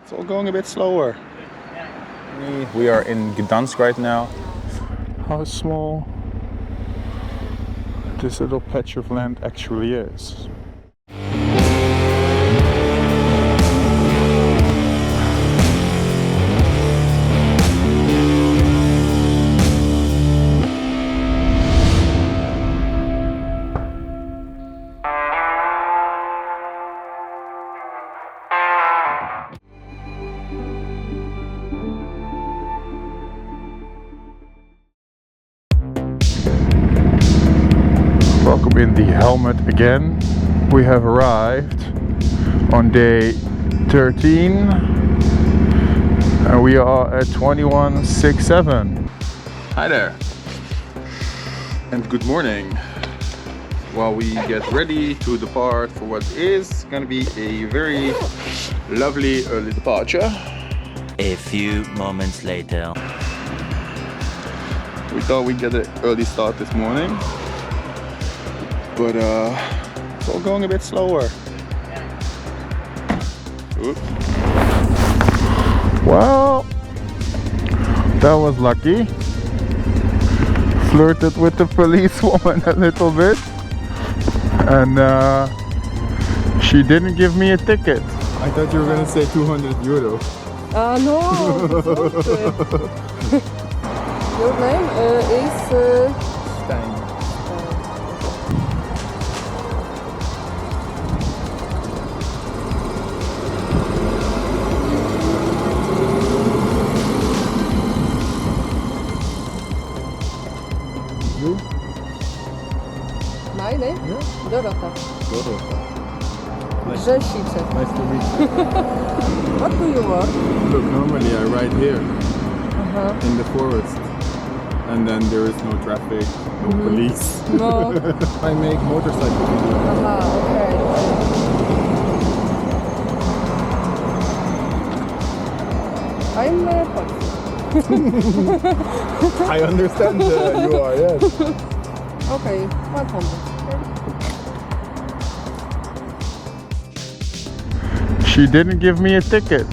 It's all going a bit slower. We are in Gdansk right now. How small this little patch of land actually is. Welcome in the helmet again. We have arrived on day 13 and we are at 2167. Hi there and good morning. While we get ready to depart for what is going to be a very lovely early departure. A few moments later. We thought we'd get an early start this morning, but it's all going a bit slower. Oops. Well, that was lucky. Flirted with the policewoman a little bit, and she didn't give me a ticket. I thought you were gonna say 200 euro. No. Your name is Stein. You? My name? Yeah. Dorota. Dorota. Grzesice. Nice to meet you. What do you work? Look, normally I ride here in the forest, and then there is no traffic, no police. No. I make motorcycle videos. Okay. I'm Polish. I understand you are, yes. Okay, 100. She didn't give me a ticket.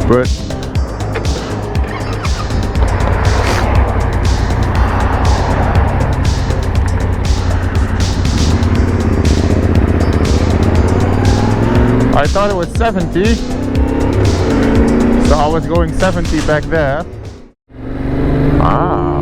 But I thought it was 70, so I was going 70 back there. Ah.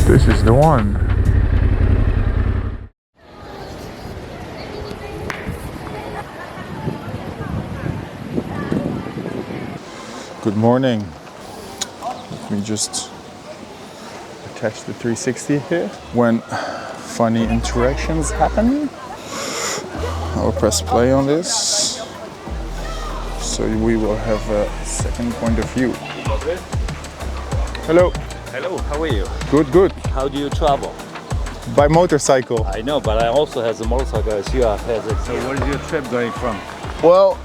This is the one. Good morning. Let me just attach the 360 here. When funny interactions happen, I'll press play on this. So we will have a second point of view. Hello. Hello, how are you? Good, good. How do you travel? By motorcycle. I know, but I also have a motorcycle as you have it. So where is your trip going from? Well,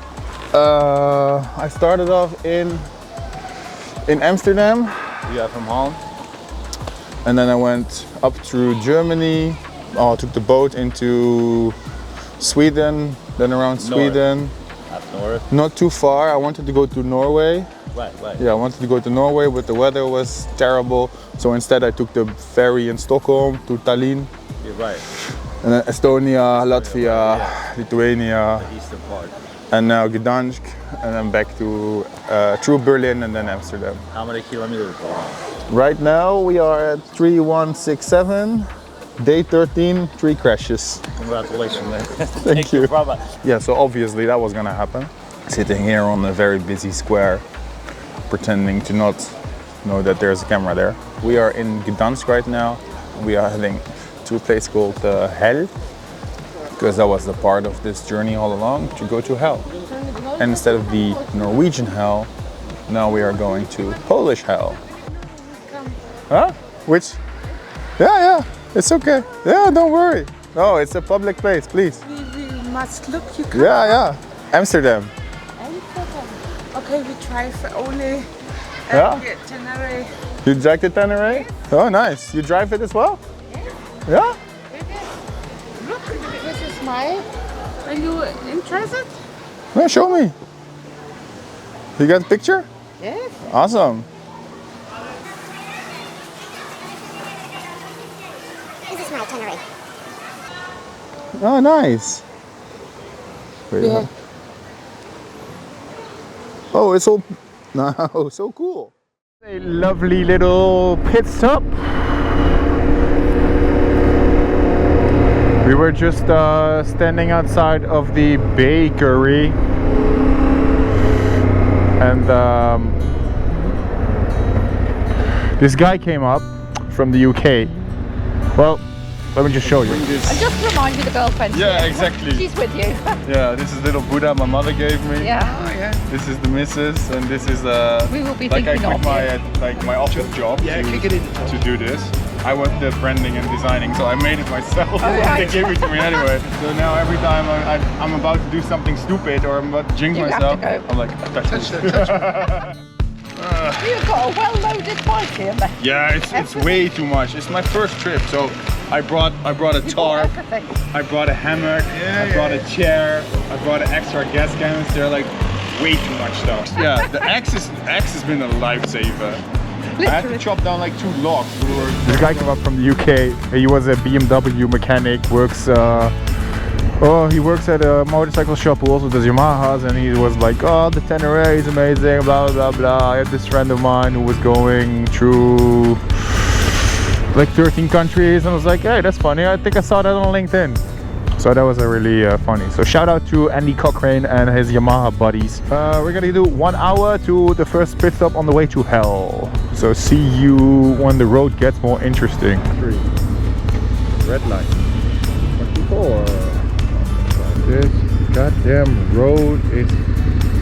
I started off in Amsterdam. You are from Holland? And then I went up through Germany. I took the boat into Sweden, then around Sweden. Up north? Not too far. I wanted to go to Norway. Right. Yeah, I wanted to go to Norway, but the weather was terrible. So instead I took the ferry in Stockholm to Tallinn. You're right. And then Estonia, Latvia, Lithuania. The eastern part. And now Gdansk, and then back to through Berlin and then Amsterdam. How many kilometers? Right now we are at 3167, day 13, 3 crashes. Congratulations, man. Thank you. Brother. Yeah, so obviously that was gonna happen. Sitting here on a very busy square pretending to not know that there's a camera there. We are in Gdansk right now. We are heading to a place called Hel, because that was the part of this journey all along, to go to Hel. And instead of the Norwegian Hel, now we are going to Polish Hel. Huh? Which? Yeah, it's okay. Yeah, don't worry. No, it's a public place, please. We must look. You can. Yeah. Amsterdam. Okay, we try for only Yeah? Ténéré. You drive the Ténéré? Oh, nice. You drive it as well? Yeah? Look, this is my. Are you interested? No, show me. You got a picture? Yes. Awesome. This is my Ténéré. Oh, nice. Wait, Yeah. Oh, it's all no, so cool. A lovely little pit stop. We were just standing outside of the bakery, and this guy came up from the UK. Well, let me just show you. And just remind you the girlfriend. Yeah, exactly. She's with you. Yeah, this is little Buddha my mother gave me. Yeah. This is the missus, and this is We will be like I thinking quit of my my office job to do this. I was the branding and designing, so I made it myself. They gave it to me anyway. So now every time I'm about to do something stupid or I'm about to jinx You have myself, to go. I'm like, touch it. You've got a well-loaded bike here, mate. Yeah, it's way too much. It's my first trip, so I brought a tarp, Everything. I brought a hammock, I brought a chair, I brought an extra gas canister, like way too much stuff. Yeah, the axe has been a lifesaver. I had to chop down like 2 logs. This guy came up from the UK. He was a BMW mechanic. He works at a motorcycle shop who also does Yamahas, and he was like, oh, the Ténéré is amazing, blah blah blah. I had this friend of mine who was going through like 13 countries, and I was like, hey, that's funny. I think I saw that on LinkedIn. So that was a really funny. So shout out to Andy Cochrane and his Yamaha buddies. We're gonna do 1 hour to the first pit stop on the way to Hel. So see you when the road gets more interesting. 3. Red light. 24. This goddamn road is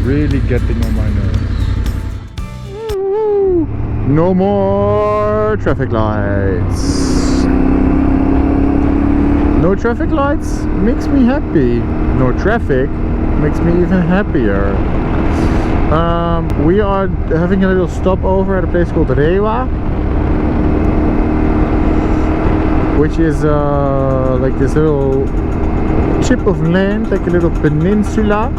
really getting on my nerves. No more traffic lights. No traffic lights makes me happy. No traffic makes me even happier. We are having a little stopover at a place called Rewa, which is like this little chip of land, like a little peninsula.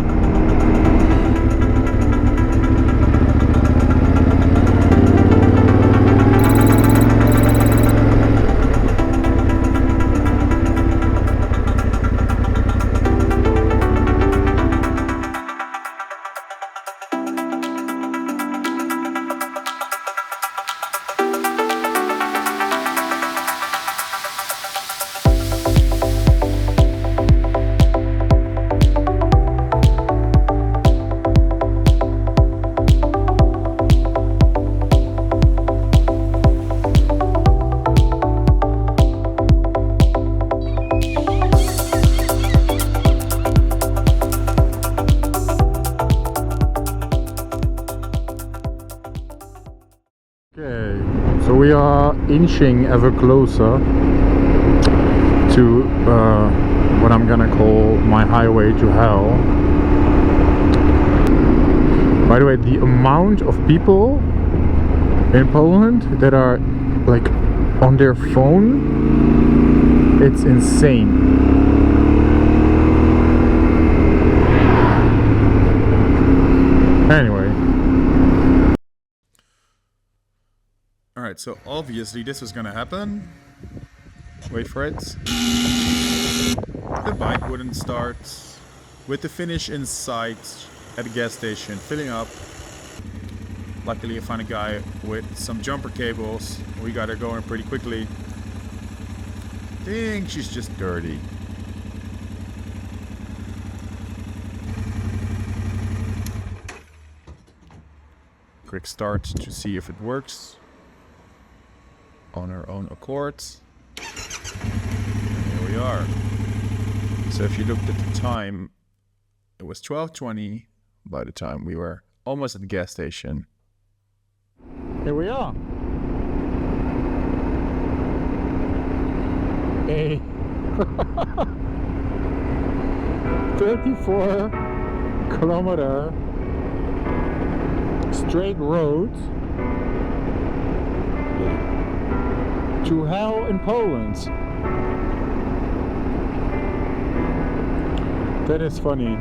So we are inching ever closer to what I'm gonna call my highway to Hel. By the way, the amount of people in Poland that are like on their phone, it's insane. Anyway. Alright, so obviously this was gonna happen. Wait for it. The bike wouldn't start. With the finish in sight at the gas station, filling up. Luckily I found a guy with some jumper cables. We got her going pretty quickly. I think she's just dirty. quick start to see if it works on our own accord. And here we are. So if you looked at the time, it was 12:20 by the time we were almost at the gas station. Here we are. A 34-kilometer straight road to Hel in Poland. That is funny.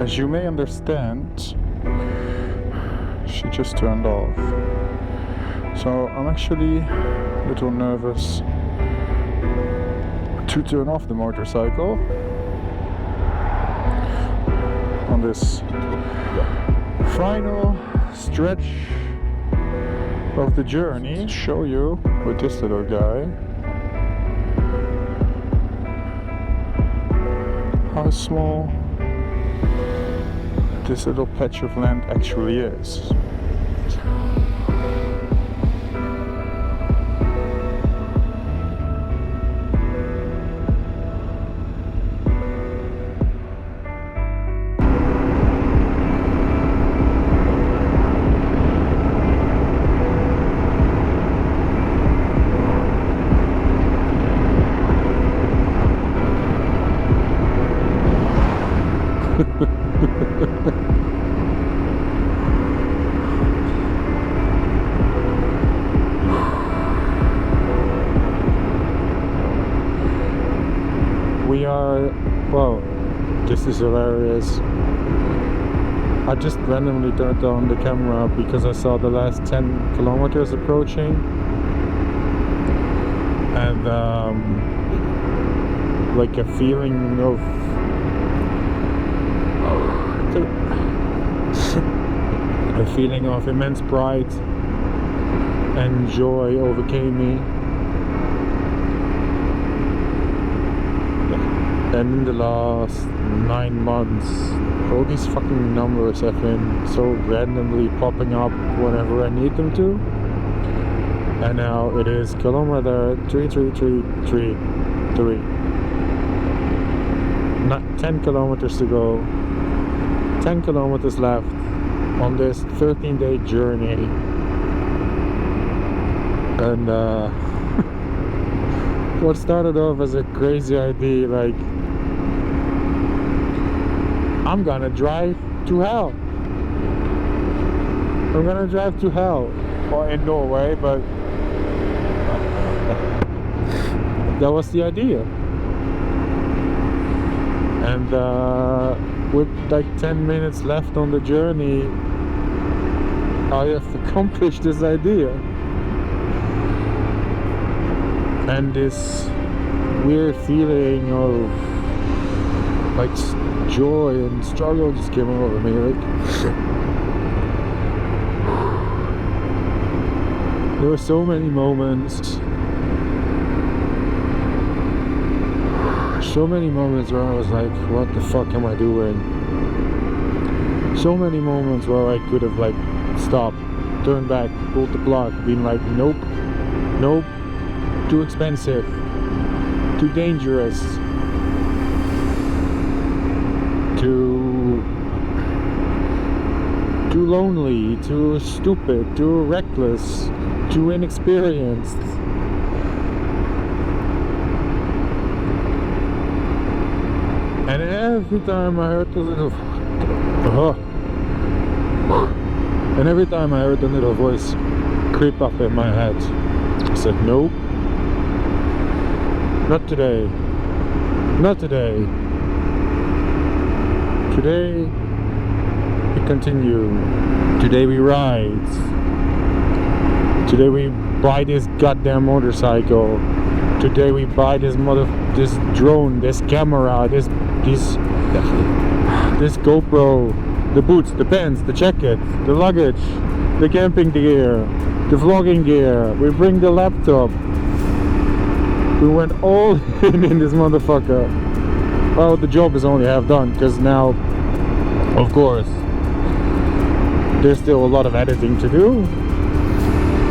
As you may understand, she just turned off. So I'm actually a little nervous to turn off the motorcycle on this final stretch of the journey. Show you with this little guy how small this little patch of land actually is. We are, well, this is hilarious. I just randomly turned on the camera because I saw the last 10 kilometers approaching, and like a feeling of immense pride and joy overcame me. And in the last 9 months, all these fucking numbers have been so randomly popping up whenever I need them to. And now it is kilometer 33333. Not 10 kilometers to go. 10 kilometers left on this 13-day journey. And what started off as a crazy idea, like, I'm gonna drive to Hel. I'm gonna drive to Hel. Well, in Norway, but that was the idea. And with like 10 minutes left on the journey, I have accomplished this idea. And this weird feeling of like joy and struggle just came over me. Like, there were so many moments where I was like, what the fuck am I doing? So many moments where I could have like stopped, turned back, pulled the plug, been like, nope, nope, too expensive, too dangerous, too lonely, too stupid, too reckless, too inexperienced. And every time I heard the little voice creep up in my head, I said, nope, not today, not today. Today we continue. Today we ride. Today we buy this goddamn motorcycle. Today we buy this drone, this camera, this GoPro, the boots, the pants, the jacket, the luggage, the camping gear, the vlogging gear. We bring the laptop. We went all in this motherfucker. Well, the job is only half done because now, of course, there's still a lot of editing to do.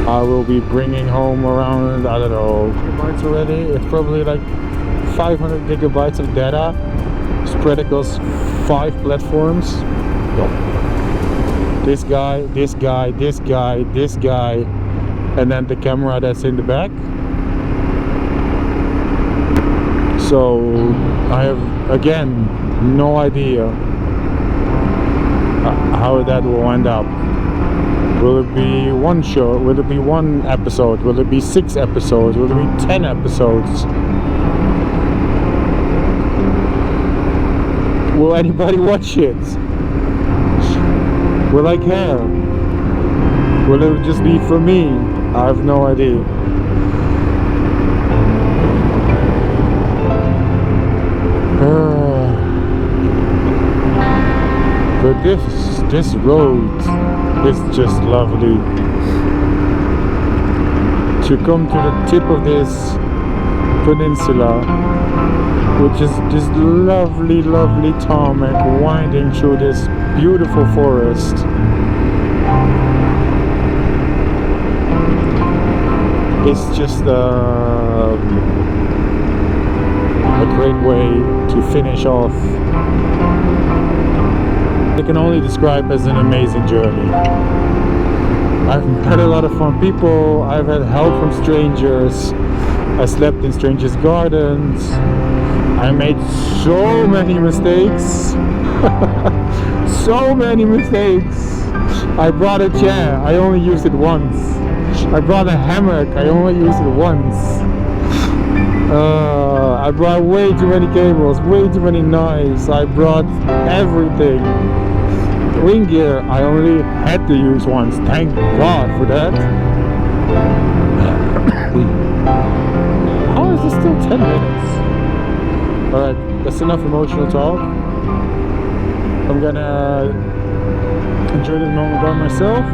I will be bringing home around, I don't know, gigabytes already. It's probably like 500 gigabytes of data spread across 5 platforms. This guy, this guy, this guy, this guy, and then the camera that's in the back. So I have, again, no idea how that will end up. Will it be one show? Will it be one episode? Will it be 6 episodes? Will it be 10 episodes? Will anybody watch it? Will I care? Will it just be for me? I have no idea. But this road is just lovely. To come to the tip of this peninsula, which is this lovely, lovely tarmac winding through this beautiful forest. It's just a great way to finish off. I can only describe as an amazing journey. I've met a lot of fun people. I've had help from strangers. I slept in strangers' gardens. I made so many mistakes. So many mistakes. I brought a chair. I only used it once. I brought a hammock. I only used it once. I brought way too many cables, way too many knives. I brought everything. Ring gear, I only had to use once. Thank God for that. How is this still 10 minutes? Alright, that's enough emotional talk. I'm gonna enjoy this moment by myself.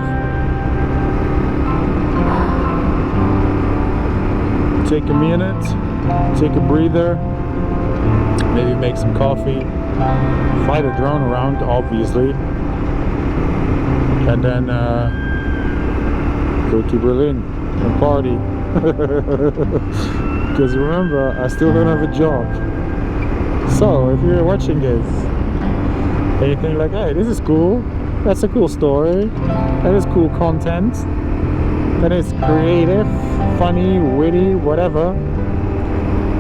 Take a minute, take a breather, maybe make some coffee, fly the drone around, obviously, and then go to Berlin and party. Because remember, I still don't have a job. So if you're watching this and you think like, hey, this is cool, that's a cool story, that is cool content, that is creative, funny, witty, whatever,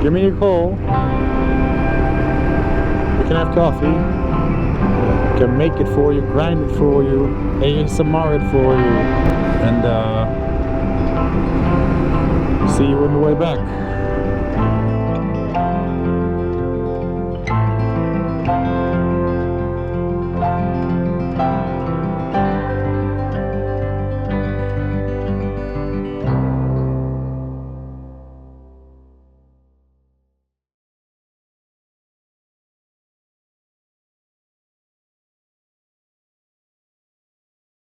give me a call. We can have coffee. I can make it for you, grind it for you, ASMR it for you, and see you on the way back.